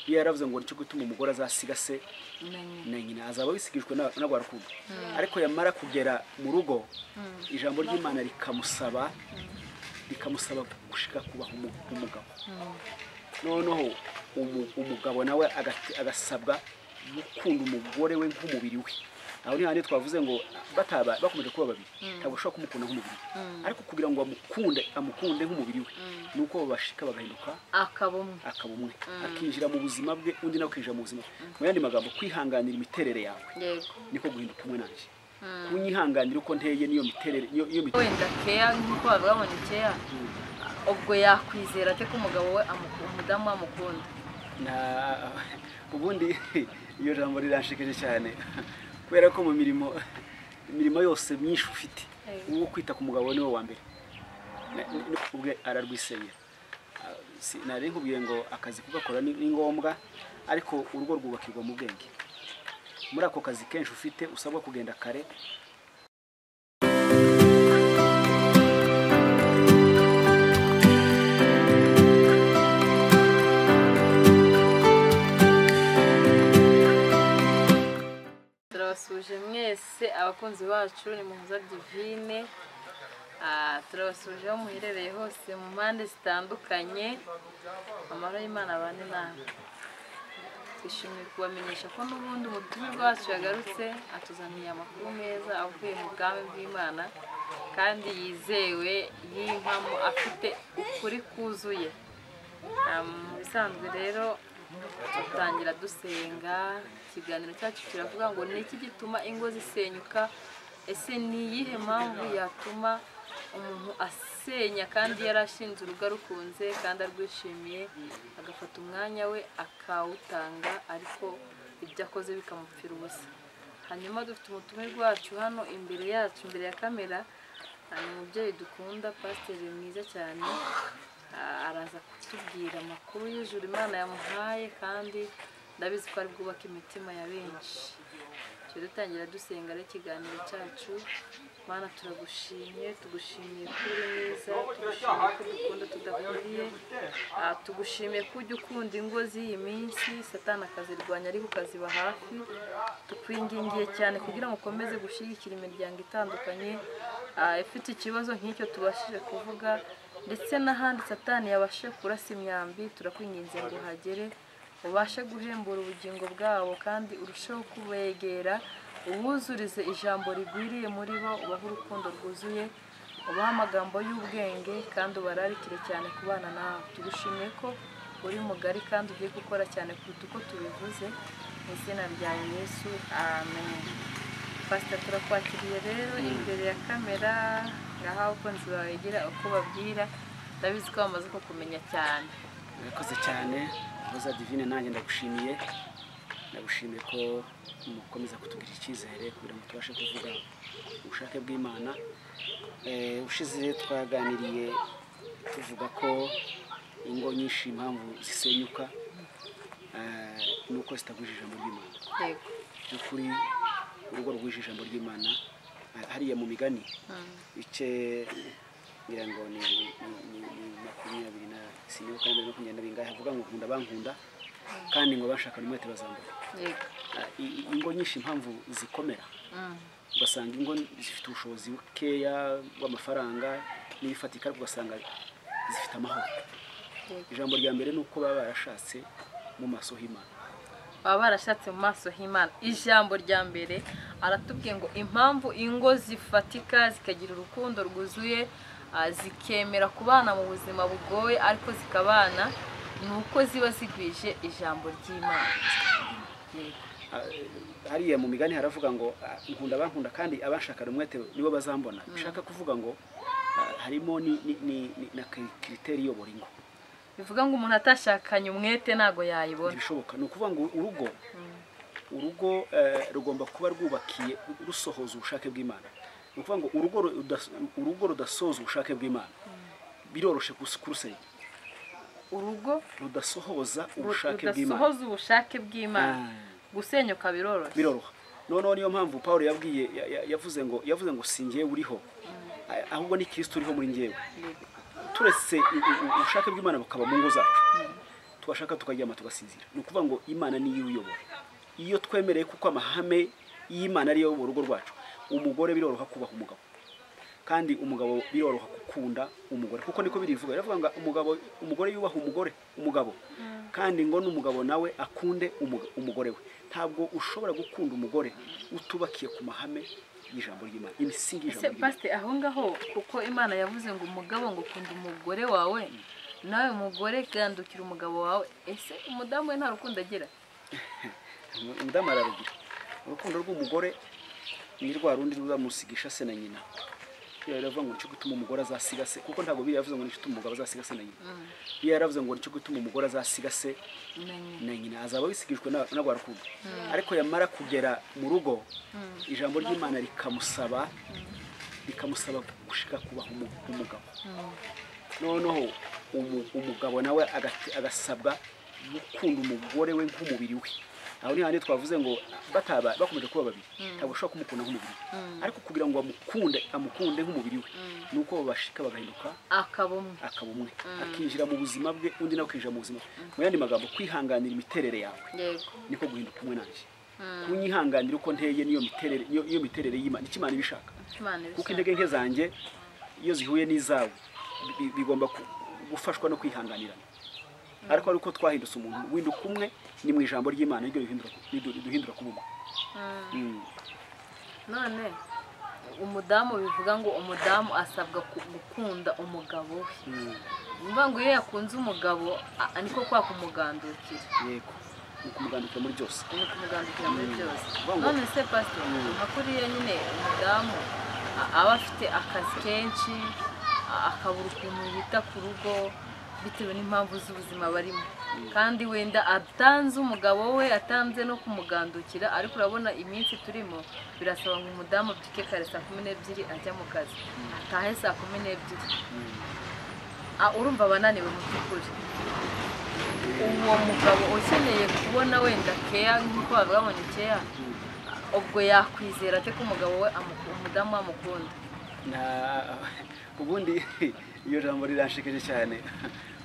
iyo yaravuze ngo nicyo gutuma umugore azasiga se na nyina azaba bisigijwe n'agwa rukundo ariko yamara kugera mu rugo ijambo ry'Imana rikamusaba gushika kubaha umugabo noneho umugabo nawe agasabwa gukunda umugore we nk'umubiri we aho ni handi twavuze ngo bakomeje kuba babiri ntabwo ushobora kumukunda nk'umubiri ariko kugira ngo amukunde nk'umubiri we nuko bashika bagahinduka akabumwe akinjira mu buzima bwe undi nawe akinjira mu buzima mu yandi magambo kwihanganira imiterere yawe niko guhinduka umwe nanje kunyihanganira uko nteye niyo miterere wenda keya nk'uko bavuga ngo ni keya ubwo yakwizera ate ko umugabo we umudamu amukunda ubundi iyo jambo riranshikeje cyane kubera ko mu mirimo yose myinshi ufite uwo kwita ku mugabo niwe wa mbere ubwe ararwisenya nari nkubwiye ngo akazi kugakora ni ngombwa ariko urugo rwubakirwa mu bwenge muri ako kazi kenshi ufite usabwa kugenda kare turabasuje mwese abakunzi bacu ni Muhoza Divine turabasuje aho muherereye hose mu mpande zitandukanye amahoro y'Imana abane nawe twishimiye kubamenyesha ko n'ubundi umutumirwa wacu yagarutse atuzaniye amakuru meza avuye mu bwami bw'Imana kandi yizewe y'impamo afite ukuri kuzuye mu bisanzwe rero tutangira dusenga ikiganiro cyacu kiravuga ngo ni iki gituma ingo zisenyuka ese ni iyihe mpamvu yatuma umuntu asenya kandi yarashinze urugo rukunze kandi arwishimiye agafata umwanya we akawutanga ariko ibyo akoze bikamupfira ubusa hanyuma dufite umutumirwa wacu hano imbere yacu imbere ya kamera ni umubyeyi dukunda pasiteri mwiza cyane araza kutubwira amakuru y'ijuru Imana yamuhaye kandi ndabizi ko ari bwubaka imitima ya benshi dutangira dusenga ari ikiganiro cyacu Mana turagushimiye tugushimiye ko uri mwiza tugushimiye ko dukunda tudakuriye tugushimiye ko ujya ukunda ingo z'iyi minsi Satani akazirwanya ariko ukaziba hafi tukwingingiye cyane kugira ngo ukomeze gushyigikira imiryango itandukanye ifite ikibazo nk'icyo tubashije kuvuga ndetse n'ahandi Satani yabashe kurasa imyambi turakwinginze ngo hagere ubashe guhembura ubugingo bwabo kandi urusheho kubegera ubuzurize ijambo rigwiriye muri bo ubaha urukundo rwuzuye ubaha amagambo y'ubwenge kandi ubararikire cyane kubana nawe tugushimiye ko uri mugari kandi ugiye gukora cyane kuruta uko tubivuze mu izina rya Yesu amen Pastor turakwakiriye rero imbere ya kamera ngaho abakunzi bawe gira uko babwira ndabizi ko bamaze ko kumenya cyane murakoze cyane Muhoza Divine nanjye ndagushimiye ko mukomeza kutugira icyizere kugira ngo tubashe kuvuga ubushake bw'Imana ushize twaganiriye tuvuga ko ingo nyinshi impamvu zisenyuka nuko zitagwije ijambo ry'Imana by'ukuri urugo rwuje ijambo ry'Imana hariya mu migani bice ngira ngo ni 20 na sinibuka na 20 bingahe havuga ngo nkunda bankunda kandi ngo bashaka n'umwete bazambura ingo nyinshi impamvu zikomera ugasanga ingo zifite ubushobozi bukeya bw'amafaranga n'ibifatika ugasanga zifite amahoro ijambo rya mbere nuko baba barashatse mu maso h'Imana baba barashatse mu maso h'Imana ijambo rya mbere aratubwiye ngo impamvu ingo zifatika zikagira urukundo rwuzuye zikemera kubana mu buzima bugoye ariko zikabana nuko ziba zigwije ijambo ry'Imana hariya mu migani haravuga ngo nkunda bankunda kandi abashakana umwete nibo bazambona bishaka kuvuga ngo harimo na critère iyobora ingo bivuga ngo umuntu atashakanye umwete nago yayibona bishoboka no kuvuga ngo urugo rugomba kuba rwubakiye rusohoza ubushake bw'Imana no kuvuga ngo urugo rudasoza ubushake bw'Imana biroroshe kurusenya urugo rudasohoza ubushake bw'Imana gusenyuka biroroha none niyo mpamvu Paul yavuze ngo singiye uriho ahubwo ni Kristo uriho muri ngewe turetse ubushake bw'Imana bukaba mu ngo zacu twashaka tukaryama tugasinzira. Ni ukuvuga ngo Imana niyo uyobora. Iyo twemereye kuko amahame y'Imana ariyo uyobora urugo rwacu, umugore biroroha kubaha umugabo, kandi umugabo biroroha gukunda umugore, kuko niko birivuga. Biravuga ngo umugore yubaha umugabo kandi ngo n'umugabo nawe akunde umugore we. Ntabwo ushobora gukunda umugore utubakiye ku mahame y'ijambo ry'Imana, imisingi y'ijambo ry'Imana. Pastor, aho ngaho kuko Imana yavuze ngo umugabo ngo ukunda umugore wawe, nawe umugore gandukira umugabo wawe. Ese umudamu we nta rukundo agira? Umudamu ararugira. Urukundo rw'umugore ni rwa rundi ruzamusigisha se na nyina. Yaravuga ngo cyo gutuma umugore azasiga se, kuko ntabwo biri yavuze ngo nicyo gutuma umugabo azasiga se na nyina. Yaravuze ngo nicyo gutuma umugore azasiga se na nyina, azaba bisigijwe n'abo rukundo. Ariko yamara kugera mu rugo, ijambo ry'Imana rikamusaba gushika kubaha umugabo. Noneho umugabo nawe agasabwa gukunda umugore we nk'umubiri we. Aho ni handi twavuze ngo bakomeje kuba babiri, ntabwo ushobora kumukunda nk'umubiri, ariko kugira ngo amukunde nk'umubiri we nuko bashika bagahinduka akabumwe, akinjira mu buzima bwe, undi nawe akinjira mu buzima. Mu yandi magambo, kwihanganira imiterere yawe niko guhinduka umwe nanjye. Kunyihanganira uko nteye niyo miterere y'Imana, icyo Imana ibishaka, kuko intege nke zanjye iyo zihuye n'izawe bigomba gufashwa no kwihanganirana. Ariko ari uko twahindutse umuntu winduka umwe, ni mu ijambo ry'Imana ryo duhindura kubumwe. None umudamu bivuga ngo umudamu asabwa gukunda umugabo we. Niba ngo iyo yakunze umugabo niko kwa kumugandukira. Yego, ukumugandukira muri byose. None se Pastor, hakuriye nyine umudamu aba afite akazi kenshi, akabura ukuntu yita ku rugo bitewe n'impamvu z'ubuzima barimo, kandi wenda atanze umugabo we, atanze no kumugandukira. Ariko urabona iminsi turimo birasaba ngo umudamu abyuke kare saa 12 ajya mu kazi, atahe saa 12. Urumva bananiwe mu by'ukuri. Uwo mugabo ukeneye kubona wenda keya nk'uko bavuga ngo ni keya, ubwo yakwizera ate ko umugabo we umudamu amukunda? Ubundi iyo jambo riranshikeje cyane,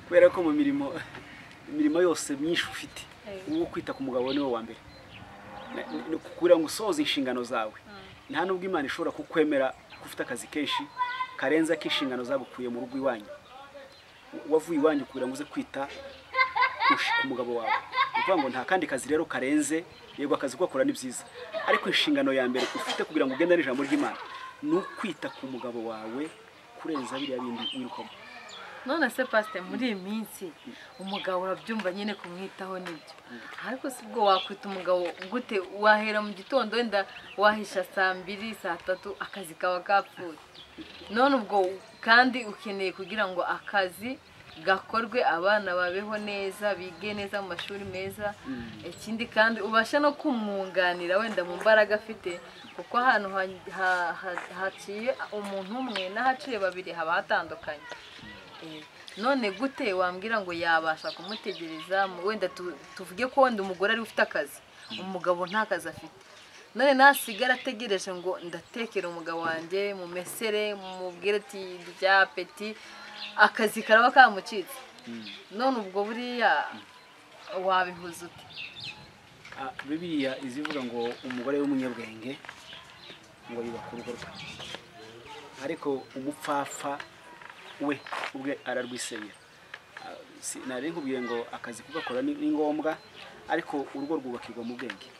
kubera ko mu mirimo yose myinshi ufite, uwo kwita ku mugabo niwe wa mbere. Kugira ngo usoze inshingano zawe, nta nubwo Imana ishobora kukwemera kufite akazi kenshi karenza k'inshingano zagukuye mu rugo iwanyu. Wavuye iwanyu kugira ngo uze kwita ku mugabo wawe. Ukuvuga ngo nta kandi kazi rero karenze, yego akazi gukora ni byiza, ariko inshingano ya mbere ufite kugira ngo ugende n'ijambo ry'Imana ni ukwita ku mugabo wawe kurenza biriya bindi wirukamo. None se Pastor, muri iyi minsi umugabo urabyumva nyine kumwitaho nibyo, ariko si bwo wakwita umugabo gute? Wahera mu gitondo wenda wahisha saa 2 saa 3 akazi kaba kapfuye. None ubwo kandi ukeneye kugira ngo akazi gakorwe, abana babeho neza, bige neza mu mashuri meza, ikindi kandi ubasha no kumwunganira wenda mu mbaraga afite, kuko ahantu haciye umuntu umwe n'ahaciye babiri haba hatandukanye. None gute wambwira ngo yabasha kumutegereza? Wenda tuvuge ko wenda umugore ari ufite akazi, umugabo nta kazi afite. None nasigara ategereje ngo ndatekera umugabo wanjye, mu mesere, mubwire ati rya peti, akazi karaba kamucitse. None ubwo buriya wabihuza ute? Bibiliya izivuga ngo umugore w'umunyabwenge ngo yubaka urugo rwe, ariko umupfapfa we ubwe ararwisenya. Nari nkubwiye ngo akazi kugakora ni ngombwa, ariko urugo rwubakirwa mu bwenge.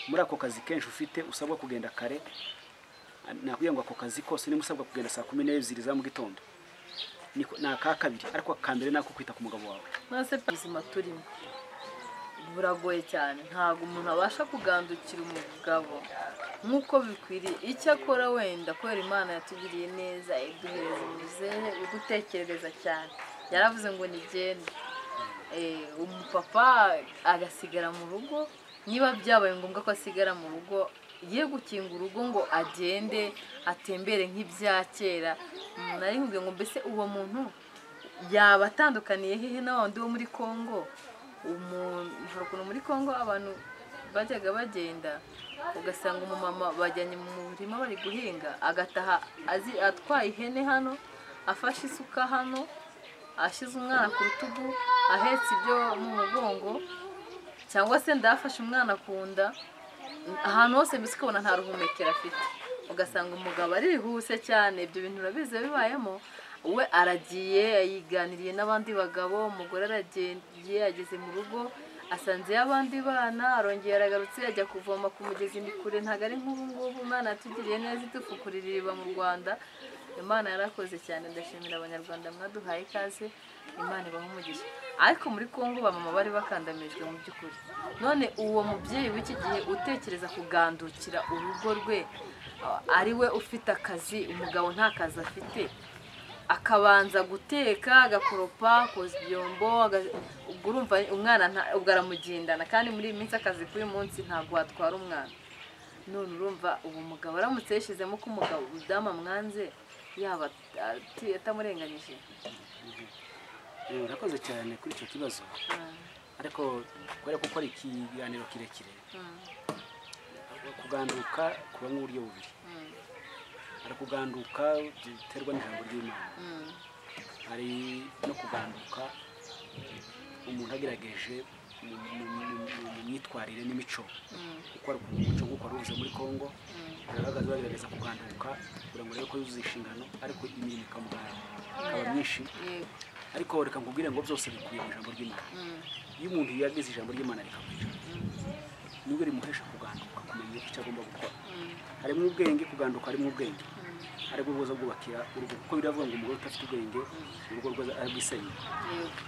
Muri ako kazi kenshi ufite usabwa kugenda kare, nakubwiye ngo ako kazi kose ni musabwa kugenda saa 12 za mu gitondo, ni aka kabiri, ariko akambere nako kwita ku mugabo wawe. Nase ubuzima turimo buragoye cyane, ntabwo umuntu abasha kugandukira umugabo nk'uko bikwiriye. Icyo akora wenda kubera Imana yatugiriye neza, iduhereza umuzehe udutekerereza cyane. Yaravuze ngo nigende, umupapa agasigara mu rugo. Niba byabaye ngombwa ko asigara mu rugo, ye gukinga urugo ngo agende atembere nk'ibya kera. Nari nkubwiye ngo mbese uwo muntu yaba atandukaniye hehe na wundi wo muri Kongo? Hari ukuntu muri Kongo abantu bajyaga bagenda ugasanga umumama bajyanye mu murima bari guhinga, agataha atwaye ihene hano, afashe isuka hano, ashyize umwana ku rutugu ahetse ibyo mu mugongo cyangwa se ndafashe umwana ku nda, ahantu hose mbese ukabona nta ruhumekero afite, ugasanga umugabo arihuse cyane. Ibyo bintu urabizi bibayemo, we aragiye yiganiriye n'abandi bagabo, umugore aragiye ageze mu rugo asanzeyo abandi bana, arongera aragarutse ajya kuvoma ku mugezi ni kure, ntabwo ari nk'ubu ngubu. Imana yatugiriye neza idufukurira iriba mu Rwanda. Imana yarakoze cyane, ndashimira abanyarwanda mwaduhaye ikaze, Imana ibaha umugisha. Ariko muri Kongo bamama bari bakandamijwe mu by'ukuri. None uwo mubyeyi w'iki gihe utekereza kugandukira urugo rwe, ari we ufite akazi, umugabo nta kazi afite, akabanza guteka, agakoropa, koza ibyombo, ubwo urumva umwana ubwo aramugendana, kandi muri iyi minsi akazi k'uyu munsi ntabwo watwara umwana. None urumva ubu mugabo aramutse yashyizemo ko umugabo udama mwanze yaba atamurenganyije. Urakoze cyane kuri icyo kibazo, ariko kubera ko ari ikiganiro kirekire, kuganduka kuba nk'uburyo bubiri. Hari kuganduka biterwa n'ijambo ry'Imana, hari no kuganduka umuntu agerageje mu myitwarire n'imico, kuko ari umuco nk'uko wari uvuze muri Kongo, bagerageza kuganduka kugira ngo urebe ko yuzuza inshingano, ariko imirimo ikaba myinshi. Ariko reka nkubwire ngo byose bikubiye mu ijambo ry'Imana. Iyo umuntu yagize ijambo ry'Imana rikamwica, nibwo rimuhesha kuganduka, kumenya icyo agomba gukora. Harimo ubwenge, kuganduka harimo ubwenge, harimo ubuza bwubakira urugo, kuko biravuga ngo umugore udafite ubwenge urugo rwe arabwisenya.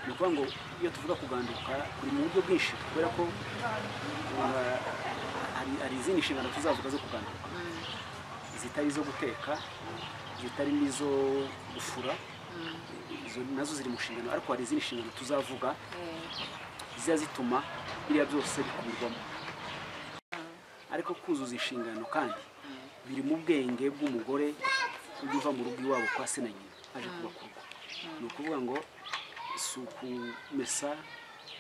Ni ukuvuga ngo iyo tuvuga kuganduka kuri mu buryo bwinshi, kubera ko hari izindi nshingano tuzavuga zo kuganduka, zitari izo guteka, zitari n'izo gufura, izo nazo ziri mu nshingano, ariko hari izindi nshingano tuzavuga ziza zituma biriya byose bikumirwamo. Ariko kuzuza inshingano kandi biri mu bwenge bw'umugore ujya uva mu rugo iwabo kwa se na nyina aje kubaka urugo. Ni ukuvuga ngo si ukumesa,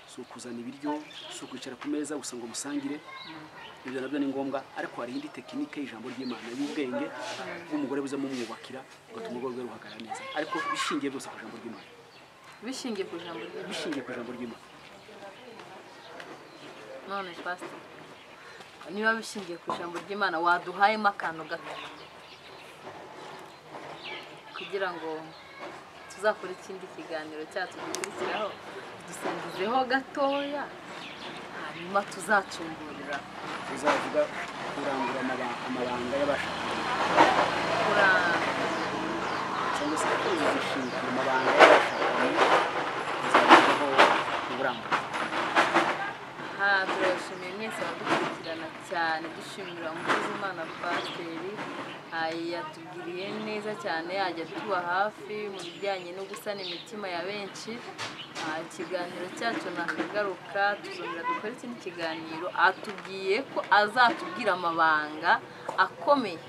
si ukuzana ibiryo, si ukwicara ku meza gusa ngo musangire, ibyo nabyo ni ngombwa, ariko hari indi tekinike y'ijambo ry'Imana y'ubwenge bw'umugore buza mumwubakira ugatuma urugo rwe ruhagarara neza, ariko bishingiye byose ku ijambo ry'Imana. Bishingiye ku ijambo ry'Imana. None pastor, niba bishingiye ku ijambo ry'Imana, waduhayemo akantu gato kugira ngo tuzakora ikindi kiganiro cyacu gikurikiraho, dusengezeho gatoya, hanyuma tuzacungurira, tuzavuga kurangura amabanga y'abashakanye, cyangwa se kuzishinga amabanga y'abashakanye, tuzavugaho uburambuye. Turabashimiye mwese abadukurikirana cyane, dushimira umukozi w'Imana Pasiteri, yatubwiriye neza cyane, ajya tuba hafi mu bijyanye no gusana imitima ya benshi. Ikiganiro cyacu nakagaruka, tuzongera dukora ikindi kiganiro. Atubwiye ko azatubwira amabanga akomeye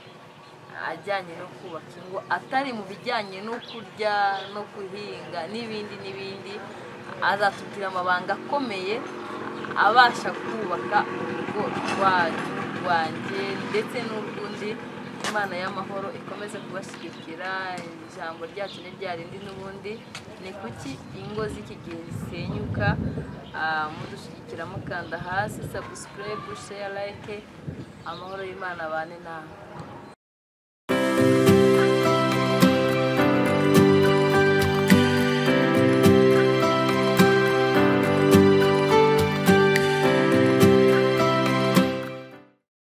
ajyanye no kubaka ingo, atari mu bijyanye no kurya no guhinga n'ibindi. Azatubwira amabanga akomeye abasha kubaka urugo rwanjye ndetse n'urw'undi. Imana y'amahoro ikomeze kubashyigikira. Ijambo ryacu ni rya rindi n'ubundi, ni kuki ingo z'iki gihe zisenyuka. Mudushyigikira mukanda hasi subscribe, share, like. Amahoro y'Imana abane nawe.